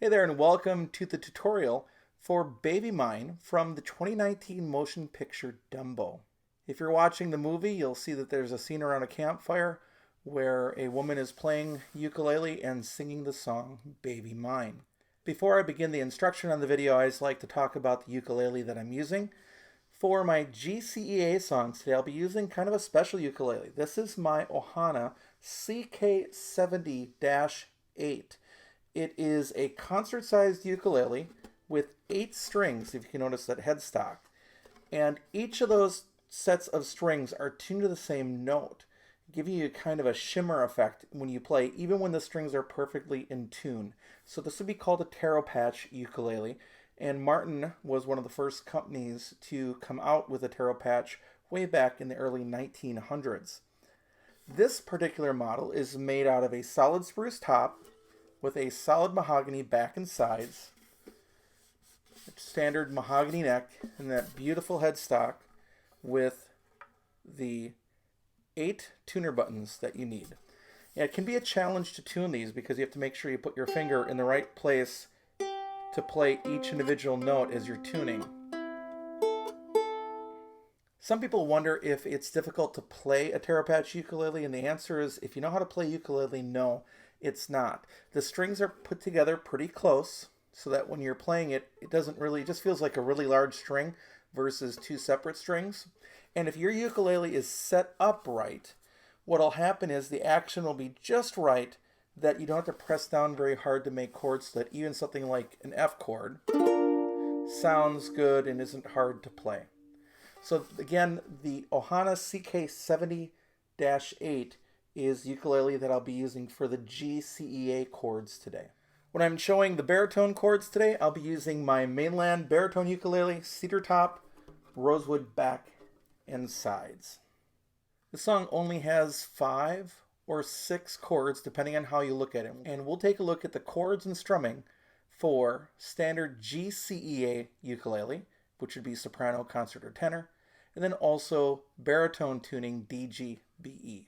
Hey there and welcome to the tutorial for Baby Mine from the 2019 motion picture Dumbo. If you're watching the movie, you'll see that there's a scene around a campfire where a woman is playing ukulele and singing the song Baby Mine. Before I begin the instruction on the video, I just like to talk about the ukulele that I'm using. For my GCEA songs today, I'll be using kind of a special ukulele. This is my Ohana CK70-8. It is a concert-sized ukulele with 8 strings, if you can notice that headstock. And each of those sets of strings are tuned to the same note, giving you kind of a shimmer effect when you play, even when the strings are perfectly in tune. So this would be called a taro patch ukulele, and Martin was one of the first companies to come out with a taro patch way back in the early 1900s. This particular model is made out of a solid spruce top with a solid mahogany back and sides, standard mahogany neck, and that beautiful headstock with the 8 tuner buttons that you need. Yeah, it can be a challenge to tune these because you have to make sure you put your finger in the right place to play each individual note as you're tuning. Some people wonder if it's difficult to play a taro patch ukulele, and the answer is, if you know how to play ukulele, no, it's not. The strings are put together pretty close so that when you're playing it, it just feels like a really large string versus 2 separate strings. And if your ukulele is set up right, what'll happen is the action will be just right that you don't have to press down very hard to make chords, so that even something like an F chord sounds good and isn't hard to play. So again, the Ohana CK70-8 is ukulele that I'll be using for the GCEA chords today. When I'm showing the baritone chords today, I'll be using my mainland baritone ukulele, cedar top, rosewood back and sides. The song only has 5 or 6 chords depending on how you look at it, and we'll take a look at the chords and strumming for standard GCEA ukulele, which would be soprano, concert, or tenor, and then also baritone tuning DGBE.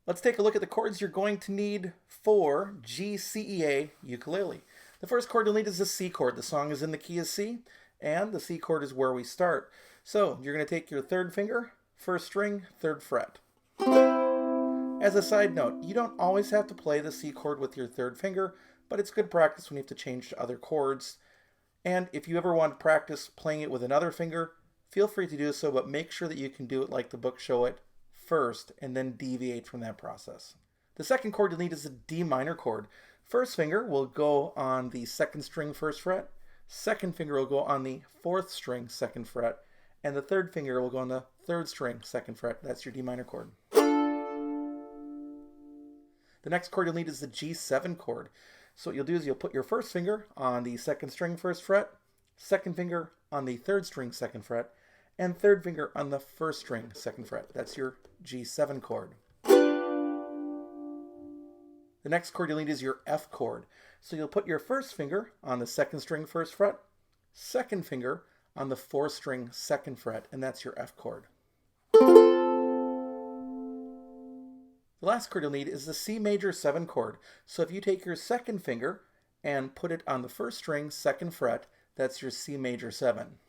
Let's take a look at the chords you're going to need for GCEA ukulele. The first chord you'll need is the C chord. The song is in the key of C, and the C chord is where we start. So you're going to take your 3rd finger, 1st string, 3rd fret. As a side note, you don't always have to play the C chord with your 3rd finger, but it's good practice when you have to change to other chords. And if you ever want to practice playing it with another finger, feel free to do so, but make sure that you can do it like the book show it first and then deviate from that process. The second chord you'll need is a D minor chord. 1st finger will go on the 2nd string 1st fret, 2nd finger will go on the 4th string 2nd fret, and the 3rd finger will go on the 3rd string 2nd fret. That's your D minor chord. The next chord you'll need is the G7 chord. So what you'll do is you'll put your 1st finger on the 2nd string 1st fret, 2nd finger on the 3rd string 2nd fret, and 3rd finger on the 1st string 2nd fret. That's your G7 chord. The next chord you'll need is your F chord. So you'll put your 1st finger on the 2nd string 1st fret, 2nd finger on the 4th string 2nd fret, and that's your F chord. The last chord you'll need is the C major 7 chord. So if you take your 2nd finger and put it on the 1st string 2nd fret, that's your C major 7.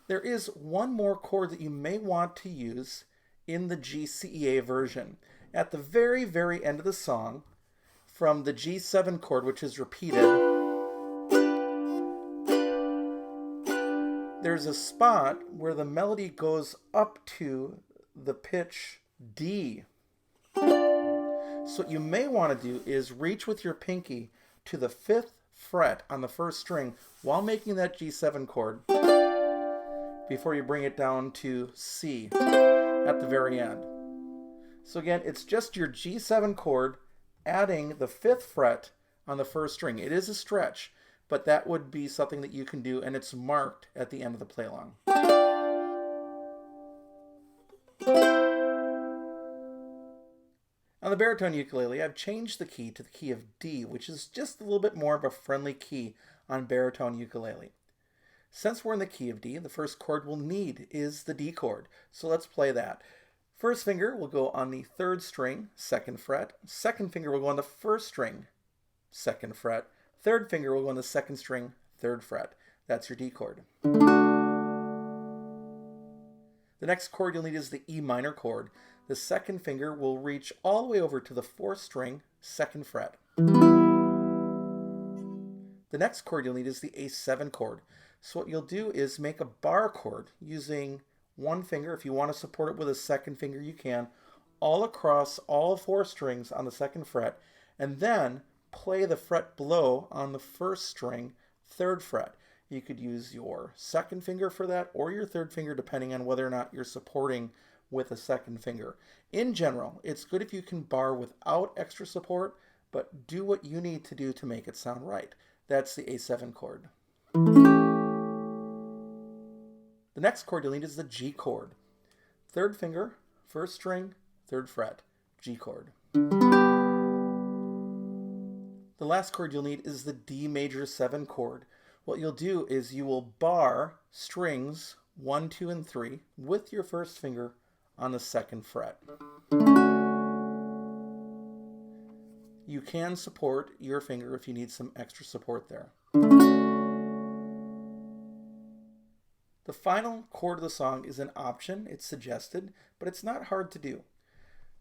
There is one more chord that you may want to use in the GCEA version. At the very, very end of the song, from the G7 chord, which is repeated, there's a spot where the melody goes up to the pitch D. So what you may want to do is reach with your pinky to the 5th fret on the 1st string while making that G7 chord before you bring it down to C at the very end. So again, it's just your G7 chord adding the 5th fret on the 1st string. It is a stretch, but that would be something that you can do, and it's marked at the end of the play along. On the baritone ukulele, I've changed the key to the key of D, which is just a little bit more of a friendly key on baritone ukulele. Since we're in the key of D, the first chord we'll need is the D chord. So let's play that. First finger will go on the 3rd string, 2nd fret. Second finger will go on the 1st string, 2nd fret. 3rd finger will go on the 2nd string, 3rd fret. That's your D chord. The next chord you'll need is the E minor chord. The 2nd finger will reach all the way over to the 4th string, 2nd fret. The next chord you'll need is the A7 chord. So what you'll do is make a bar chord using one finger. If you want to support it with a 2nd finger, you can, all across all 4 strings on the 2nd fret, and then play the fret below on the 1st string, 3rd fret. You could use your 2nd finger for that or your 3rd finger depending on whether or not you're supporting with a 2nd finger. In general, it's good if you can bar without extra support, but do what you need to do to make it sound right. That's the A7 chord. The next chord you'll need is the G chord. 3rd finger, 1st string, 3rd fret, G chord. The last chord you'll need is the D major 7 chord. What you'll do is you will bar strings 1, 2, and 3 with your 1st finger on the 2nd fret. You can support your finger if you need some extra support there. The final chord of the song is an option. It's suggested, but it's not hard to do.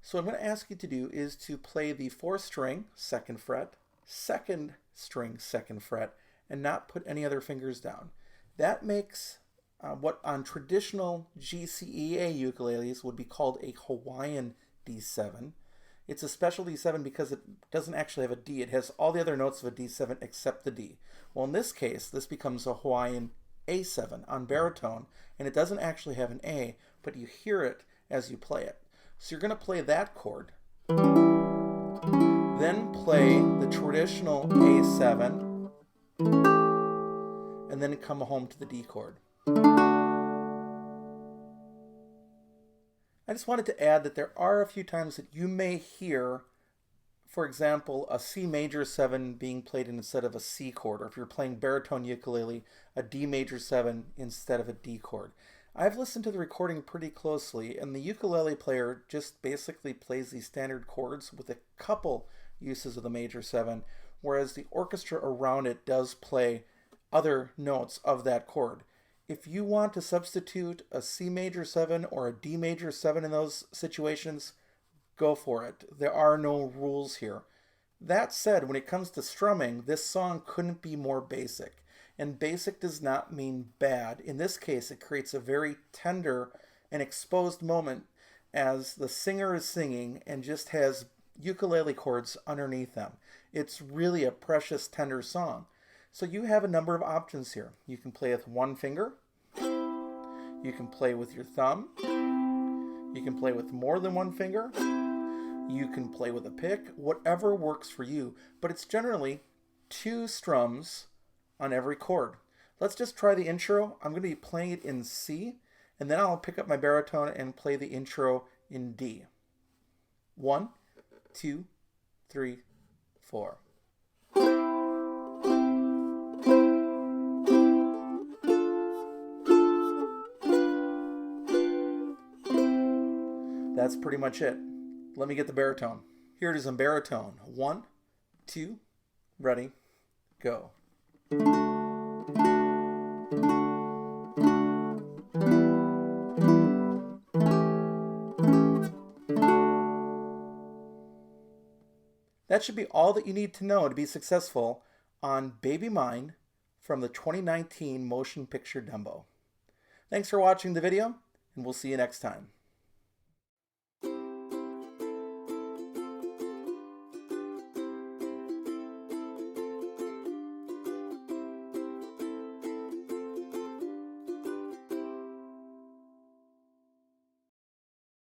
So what I'm going to ask you to do is to play the 4th string, 2nd fret, 2nd string, 2nd fret, and not put any other fingers down. That makes what on traditional GCEA ukuleles would be called a Hawaiian D7. It's a special D7 because it doesn't actually have a D. It has all the other notes of a D7 except the D. Well, in this case, this becomes a Hawaiian A7 on baritone, and it doesn't actually have an A, but you hear it as you play it. So you're going to play that chord, then play the traditional A7, and then come home to the D chord. I just wanted to add that there are a few times that you may hear, for example, a C major 7 being played instead of a C chord, or if you're playing baritone ukulele, a D major 7 instead of a D chord. I've listened to the recording pretty closely, and the ukulele player just basically plays these standard chords with a couple uses of the major 7, whereas the orchestra around it does play other notes of that chord. If you want to substitute a C major 7 or a D major 7 in those situations, go for it. There are no rules here. That said, when it comes to strumming, this song couldn't be more basic. And basic does not mean bad. In this case, it creates a very tender and exposed moment as the singer is singing and just has ukulele chords underneath them. It's really a precious, tender song. So you have a number of options here. You can play with one finger. You can play with your thumb. You can play with more than one finger. You can play with a pick. Whatever works for you. But it's generally 2 strums on every chord. Let's just try the intro. I'm going to be playing it in C, and then I'll pick up my baritone and play the intro in D. 1, 2, 3, 4. That's pretty much it. Let me get the baritone. Here it is in baritone. 1, 2, ready, go. That should be all that you need to know to be successful on Baby Mine from the 2019 motion picture Dumbo. Thanks for watching the video, and we'll see you next time.